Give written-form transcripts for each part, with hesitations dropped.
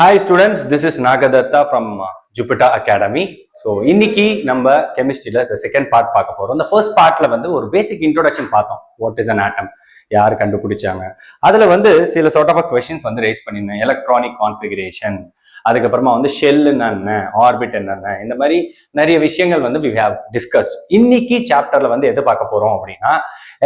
Hi students, this is Nagadatta from Jupiter Academy. So இன்னைக்கு நம்ம கெமிஸ்ட்ரியில the second part பார்க்க போறோம். The first partல வந்து ஒரு basic introduction பார்த்தோம். What is an atom? யார் கண்டுபிடிச்சாங்க? அதுல வந்து சில sort of questions வந்து raise பண்ணிருந்தேன். Electronic configuration, அதுக்கப்புறமா வந்து ஷெல் என்ன, ஆர்பிட் என்னென்ன, இந்த மாதிரி நிறைய விஷயங்கள் வந்து we have discussed. இன்னைக்கு சாப்டர்ல வந்து எது பார்க்க போறோம் அப்படின்னா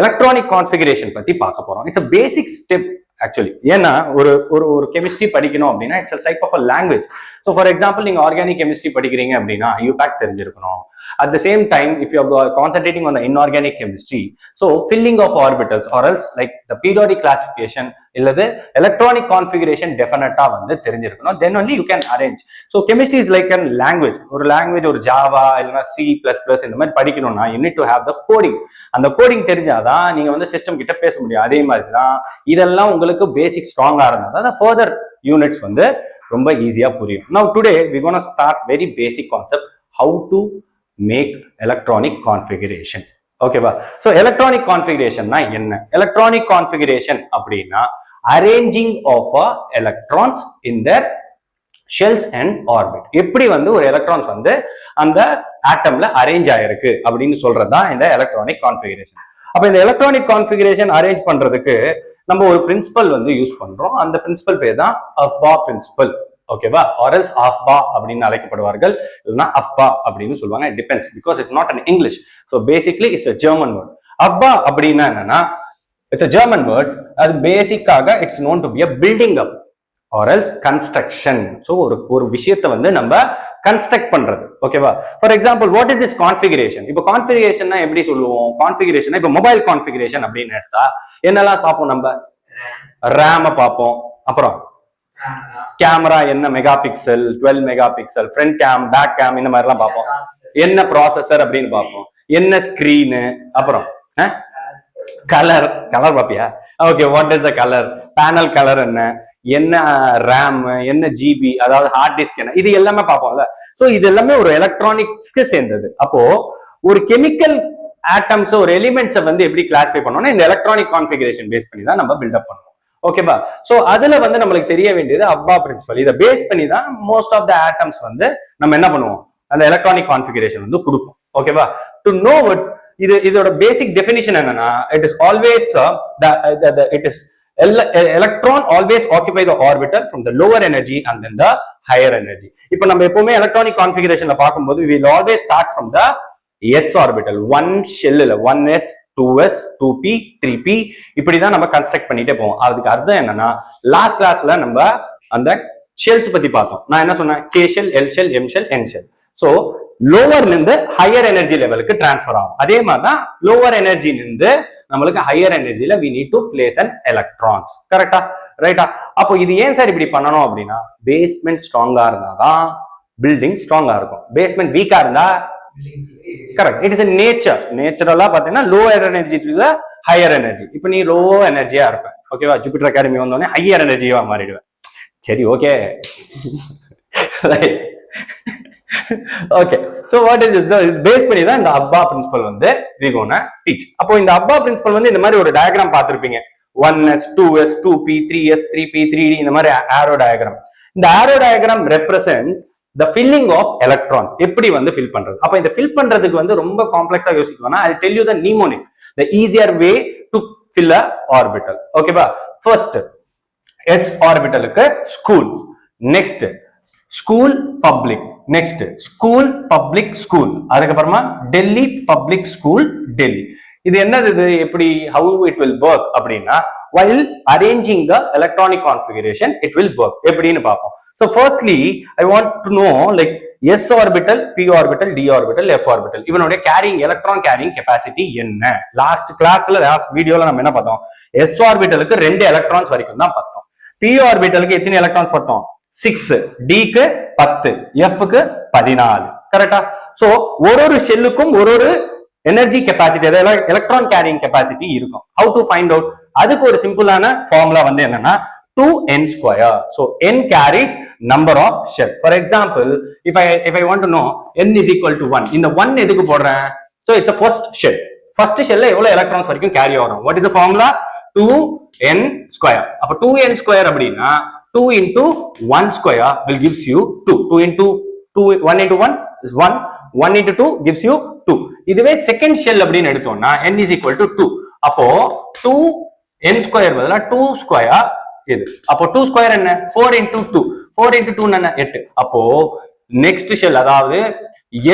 எலக்ட்ரானிக் கான்ஃபிகரேஷன் பத்தி பார்க்க போறோம். It's a basic step actually. ஏன்னா ஒரு ஒரு ஒரு கெமிஸ்ட்ரி படிக்கணும் அப்படின்னா it's type of a language. So for example நீங்க ஆர்கானிக் கெமிஸ்ட்ரி படிக்கிறீங்க அப்படின்னா யூபேக் தெரிஞ்சிருக்கணும். At the same time, if you are concentrating on the inorganic chemistry, so filling of orbitals or else like the periodic classification illadu electronic configuration definitely வந்து தெரிஞ்சிருக்கணும். Then only you can arrange. So chemistry is like a language. ஒரு language ஒரு Java இல்லனா C++ இந்த மாதிரி படிக்கணும்னா you need to have the coding. அந்த coding தெரிஞ்சாதான் நீங்க வந்து சிஸ்டம் கிட்ட பேச முடியும். அதே மாதிரி தான் இதெல்லாம் உங்களுக்கு பேசிக் ஸ்ட்ராங்கா இருந்தா தான் further units வந்து ரொம்ப ஈஸியா புரியும். Now today we going to start very basic concept how to make electronic configuration. ஓகேவா? so electronic configuration னா என்ன? electronic configuration அப்படின்னா arranging of electrons in their shells and orbit. எப்படி வந்து ஒரு எலக்ட்ரான்ஸ் வந்து அந்த ஆட்டம்ல அரேஞ்ச் ஆயிருக்கு அப்படின்னு சொல்றதுதான் இந்த எலக்ட்ரானிக் கான்ஃபிகரேஷன். அப்ப இந்த எலக்ட்ரானிக் கான்ஃபிகரேஷன் அரேஞ்ச் பண்றதுக்கு நம்ம ஒரு பிரின்சிபல் வந்து யூஸ் பண்றோம். அந்த பிரின்சிபல் பேர் தான் அஃபா பிரின்சிபல். ஓகேவா? ஆர்எல்ஸ் ஆஃபா அப்படின்னு அழைக்கப்படுவார்கள், இல்லைன்னா அஃபா அப்படின்னு சொல்லுவாங்க. It depends because it's not an English. So basically it's a German word. அஃபா அப்படின்னா என்னன்னா இட்ஸ் அ ஜெர்மன் வேர்ட். அது பேசிக்காக it's known to be a building up or else construction. So ஒரு விஷயத்தை வந்து நம்ம கன்ஸ்ட்ரக்ட் பண்றது. ஓகேவா? For example what is this configuration? இப்போ கான்ஃபிகரேஷன் எப்படி சொல்லுவோம்? கான்ஃபிகரேஷன் இப்போ மொபைல் கான்ஃபிகரேஷன் அப்படின்னு எடுத்தா என்னெல்லாம் பார்ப்போம்? நம்ம ரேமை பார்ப்போம், அப்புறம் கேமரா என்ன megapixel, 12 megapixel, front cam, back cam, இந்த மாதிரி எல்லாம் பார்ப்போம். என்ன ப்ராசஸர் அப்படின்னு பார்ப்போம், என்ன ஸ்கிரீனு, அப்புறம் கலர் பாப்பியா? Okay, what is the colour, panel colour என்ன, என்ன ரேம், என்ன ஜிபி, அதாவது ஹார்ட் டிஸ்க் என்ன, இது எல்லாமே பார்ப்போம்ல. சோ இது எல்லாமே ஒரு எலக்ட்ரானிக்ஸ்க்கு சேர்ந்தது. அப்போ ஒரு கெமிக்கல் ஆட்டம்ஸ் ஒரு எலிமெண்ட்ஸை வந்து எப்படி கிளாஸிஃபை பண்ணோம்னா இந்த எலக்ட்ரானிக் கான்ஃபிகரேஷன் பேஸ் பண்ணி தான் நம்ம பில்டப் பண்ணுவோம். ஓகேவா? சோ அதுல வந்து நம்மளுக்கு தெரிய வேண்டியது அப்பா பிரின்சிபல். இதை பேஸ் பண்ணி தான் மோஸ்ட் ஆஃப் த ஆட்டம்ஸ் வந்து நம்ம என்ன பண்ணுவோம், அந்த எலக்ட்ரானிக் கான்ஃபிகரேஷன் வந்து கொடுப்போம். ஓகேவா? டு நோ வாட் இதோட பேசிக் டெஃபினிஷன் என்னன்னா it is always it is electron always occupy the orbital from the lower energy and then the higher energy. இப்போ நம்ம எப்பவுமே எலக்ட்ரானிக் கான்ஃபிகரேஷன்ல பார்க்கும்போது we will always start from the s orbital, one shell இல்ல 1s 2s 2p 3p இப்படிதான் நம்ம construct பண்ணிட்டே போவோம். அதுக்கு அர்த்தம் என்னன்னா லாஸ்ட் கிளாஸ்ல நம்ம அந்த ஷெல்ஸ் பத்தி பார்த்தோம். நான் என்ன சொன்னேன்? k shell, l shell, m shell, n shell. So லோவர்ல இருந்து ஹையர் எனர்ஜி லெவலுக்கு டிரான்ஸ்ஃபர் ஆகும். அதே மாதிரி தான் லோவர் எனர்ஜில இருந்து நம்மளுக்கு higher எனர்ஜில we need to place an electrons. கரெக்டா? ரைட்டா? அப்போ இது ஏன் சார் இப்படி பண்ணணும் அப்படின்னா பேஸ்மெண்ட் ஸ்ட்ராங்கா இருந்தாதான் பில்டிங் ஸ்ட்ராங்கா இருக்கும். பேஸ்மெண்ட் வீக்கா இருந்தா correct, it is a nature. நேச்சுரலா பாத்தீங்கன்னா lower energy to the higher energy. இப்போ நீ லோ எனர்ஜியா இருப்ப, ஓகேவா? ஜூபிட்டர் அகாடமி வந்தோடனே ஹையர் எனர்ஜியா மாறிடுவேன். சரி, okay. Okay, so what is this? பேஸ் பண்ணி தான் இந்த அப்பா பிரின்சிபல் வந்து we gonna teach. அப்போ இந்த அப்பா பிரின்சிபல் வந்து இந்த மாதிரி ஒரு டயகிராம் பார்த்திருப்பீங்க. 1s 2s 2p 3s 3p 3d இந்த மாதிரி ஆரோ டயகிராம். இந்த arrow diagram represent the filling of electrons. எப்படி வந்து ஃபில் பண்றது? அப்ப இந்த ஃபில் பண்றதுக்கு வந்து ரொம்ப காம்ப்ளெக்ஸா யோசிக்கணும்னா I'll tell you the mnemonic, the easier way to fill a orbital. ஓகேவா? ஃபர்ஸ்ட் s ஆர்பிட்டலுக்கு school, next school public, next school public school, அதுக்கப்புறமா டெல்லி பப்ளிக் ஸ்கூல் டெல்லி. இது என்னது? இது எப்படி, how it will work அப்படின்னா while arranging the electronic configuration it will work. எப்படின்னு பார்ப்போம். So firstly I want to know like s orbital, p orbital, d orbital, f orbital இவனுடைய carrying electron carrying capacity என்ன? Last கிளாஸ்ல last வீடியோல நம்ம என்ன பார்த்தோம்? s ஆர்பிட்டலுக்கு 2 எலக்ட்ரான்ஸ் வரைக்கும் தான் பார்த்தோம். p ஆர்பிட்டலுக்கு எத்தனை எலக்ட்ரான்ஸ் பார்த்தோம்? 6, d க்கு 10, f க்கு 14. கரெக்ட்டா? சோ ஒரு ஷெல்லுக்கும் ஒரு எனர்ஜி கெபாசிட்டி, அதாவது எலக்ட்ரான் கேரிங் கெபாசிட்டி இருக்கும். how to find out? அதுக்கு ஒரு சிம்பிளான ஃபார்முலா வந்து என்னன்னா 2n square. So n carries number of shell. For example, if I want to know n is equal to 1, இந்த 1 எதுக்கு போடுறேன்? So it's a first shell. First shell எவ்வளவு electrons வரைக்கும் கேரி ஆகும்? What is the formula? 2n square. அப்ப 2n square அப்படின்னா 2 into 1 square will gives you 2. 2 into 2, 1 into 1 is 1. 1 into 2 gives you 2. இதுவே second shell அப்படின்னு எடுத்தோம்னா n is equal to 2. அப்போ 2 n square பதிலா 2 square இது. அப்போ 2 square என்ன? 4 into 2. 4 into 2 என்ன? 8. அப்போ நெக்ஸ்ட் ஷெல் அதாவது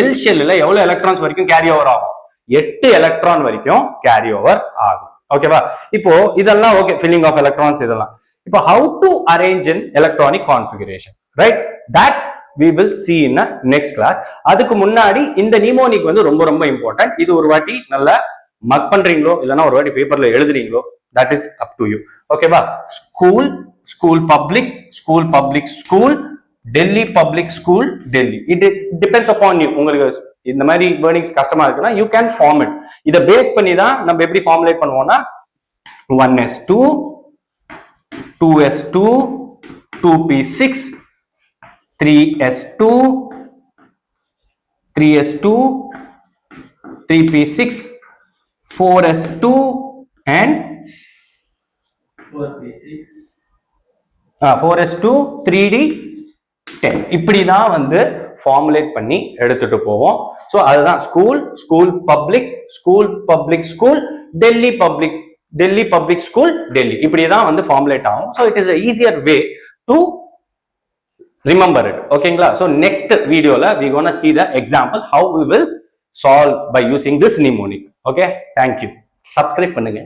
L ஷெல்ல எவ்வளவு எலக்ட்ரான்ஸ் வரைக்கும் கேரி ஓவர் ஆகும்? 8 எலக்ட்ரான் வரைக்கும் கேரி ஓவர் ஆகும். ஓகேவா? இப்போ இதெல்லாம் ஓகே, ஃபில்லிங் ஆஃப் எலக்ட்ரான்ஸ் இதெல்லாம். இப்போ how to arrange an electronic configuration, right? That we will see in a next class. அதுக்கு முன்னாடி இந்த நிமோனிக் வந்து ரொம்ப ரொம்ப இம்பார்ட்டன்ட். இது ஒரு வாட்டி நல்லா மக் பண்றீங்களோ இல்லனா ஒரு வாட்டி பேப்பர்ல எழுதுறீங்களோ that is up to you. ஓகேவா? School, school public, school public school, Delhi public school, Delhi. It depends upon you. உங்களுக்கு இந்த மாதிரி வேர்டிங்ஸ் கஷ்டமா இருக்குன்னா you can form it. இத பேஸ் பண்ணி தான் நம்ம எப்படி ஃபார்முலேட் பண்ணுவோம்னா 1s2, 2s2, 2p6, 3s2, 3s2, 3p6, 4s2 and 4s2, 3d10. இப்படிதான் வந்து ஃபார்முலேட் பண்ணி எடுத்துட்டு போவோம். சோ அதுதான் school, school public, school public school, Delhi public, Delhi public school, Delhi. இப்படிதான் வந்து ஃபார்முலேட் ஆகும். So it is a easier way to remember it. ஓகேங்களா? சோ நெக்ஸ்ட் வீடியோல we gonna see the example how we will solve by using this mnemonic. Okay, thank you. Subscribe பண்ணுங்க.